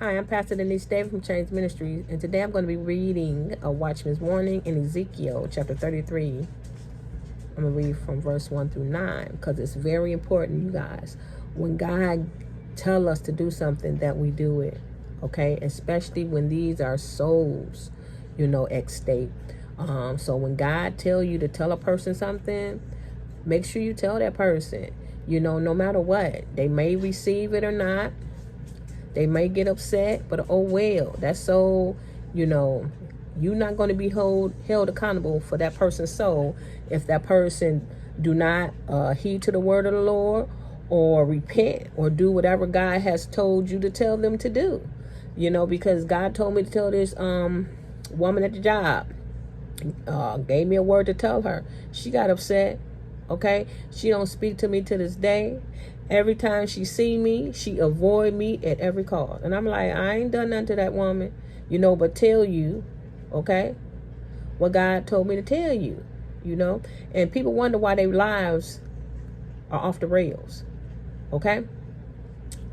Hi, I'm Pastor Denise from Change Ministries, and today I'm going to be reading a Watchman's Warning in Ezekiel chapter 33. I'm going to read from verse 1 through 9 because it's very important, you guys. When God tells us to do something, that we do it, okay? Especially when these are souls, at stake. So when God tells you to tell a person something, make sure you tell that person, no matter what. They may receive it or not. They may get upset, but oh well. That's so, you're not going to be held accountable for that person's soul if that person do not heed to the word of the Lord or repent or do whatever God has told you to tell them to do. Because God told me to tell this woman at the job, gave me a word to tell her. She got upset. Okay, she don't speak to me to this day. Every time she see me, she avoid me at every call. And I'm like, I ain't done nothing to that woman, but tell you, okay, what God told me to tell you, And people wonder why their lives are off the rails, okay?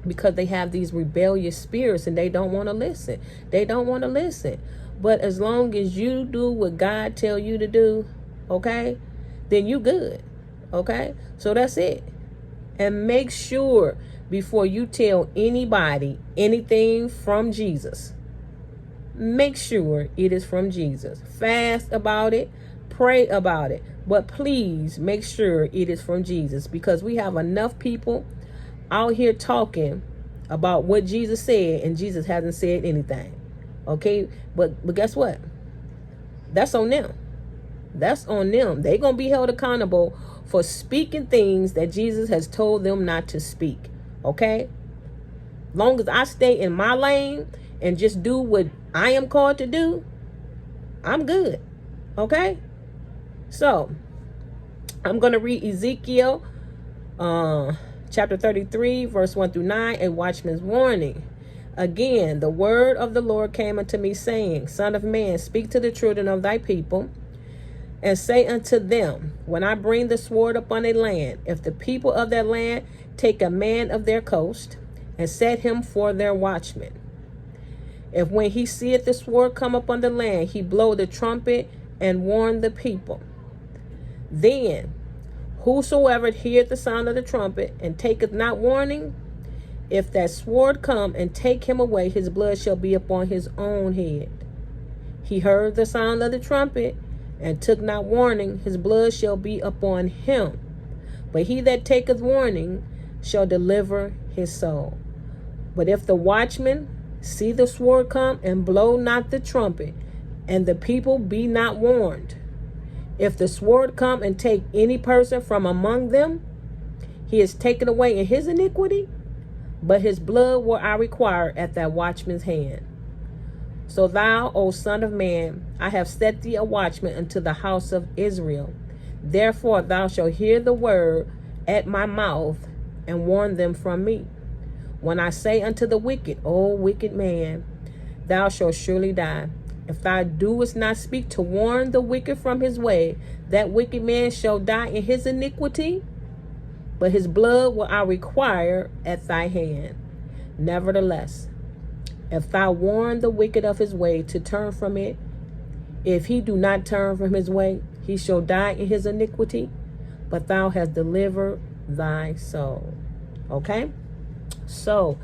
Because they have these rebellious spirits and they don't want to listen. They don't want to listen. But as long as you do what God tell you to do, okay, then you good, okay? So that's it. And make sure before you tell anybody anything from Jesus, make sure it is from Jesus. Fast about it, pray about it, but please make sure it is from Jesus, because we have enough people out here talking about what Jesus said and Jesus hasn't said anything. Okay, but guess what? That's on them. That's on them. They're going to be held accountable for speaking things that Jesus has told them not to speak. Okay? Long as I stay in my lane and just do what I am called to do, I'm good. Okay? So, I'm going to read Ezekiel chapter 33, verse 1 through 9, a Watchman's Warning. Again, the word of the Lord came unto me, saying, Son of man, speak to the children of thy people, and say unto them, when I bring the sword upon a land, if the people of that land take a man of their coast, and set him for their watchman, if when he seeth the sword come upon the land, he blow the trumpet and warn the people, then whosoever heareth the sound of the trumpet and taketh not warning, if that sword come and take him away, his blood shall be upon his own head. He heard the sound of the trumpet and took not warning, his blood shall be upon him. But he that taketh warning shall deliver his soul. But if the watchman see the sword come and blow not the trumpet, and the people be not warned, if the sword come and take any person from among them, he is taken away in his iniquity, but his blood will I require at that watchman's hand. So thou, O son of man, I have set thee a watchman unto the house of Israel. Therefore thou shalt hear the word at my mouth, and warn them from me. When I say unto the wicked, O wicked man, thou shalt surely die. If thou doest not speak to warn the wicked from his way, that wicked man shall die in his iniquity, but his blood will I require at thy hand. Nevertheless, if thou warn the wicked of his way to turn from it, if he do not turn from his way, he shall die in his iniquity, but thou hast delivered thy soul. Okay? So,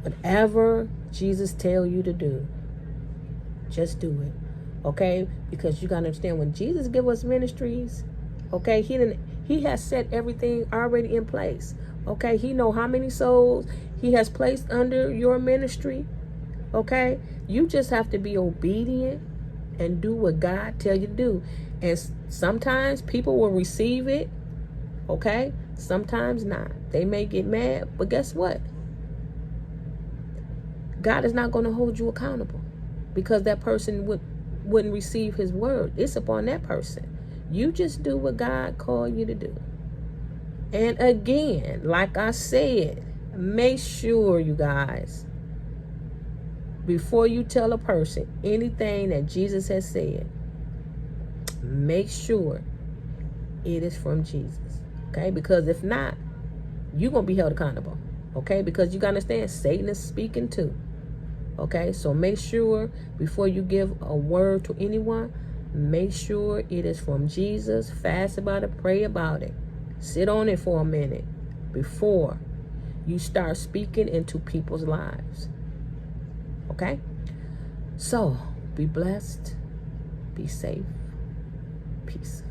whatever Jesus tell you to do, just do it. Okay? Because you got to understand, when Jesus give us ministries, okay, he has set everything already in place. Okay? He know how many souls he has placed under your ministry. Okay, you just have to be obedient and do what God tell you to do. And sometimes people will receive it, okay? Sometimes not. They may get mad, but guess what? God is not going to hold you accountable because that person wouldn't receive his word. It's upon that person. You just do what God called you to do. And again, like I said, make sure, you guys, before you tell a person anything that Jesus has said, make sure it is from Jesus. Okay? Because if not, you're going to be held accountable. Okay? Because you got to understand, Satan is speaking too. Okay, so make sure before you give a word to anyone, make sure it is from Jesus. Fast about it, pray about it. Sit on it for a minute before you start speaking into people's lives. Okay? So, be blessed. Be safe. Peace.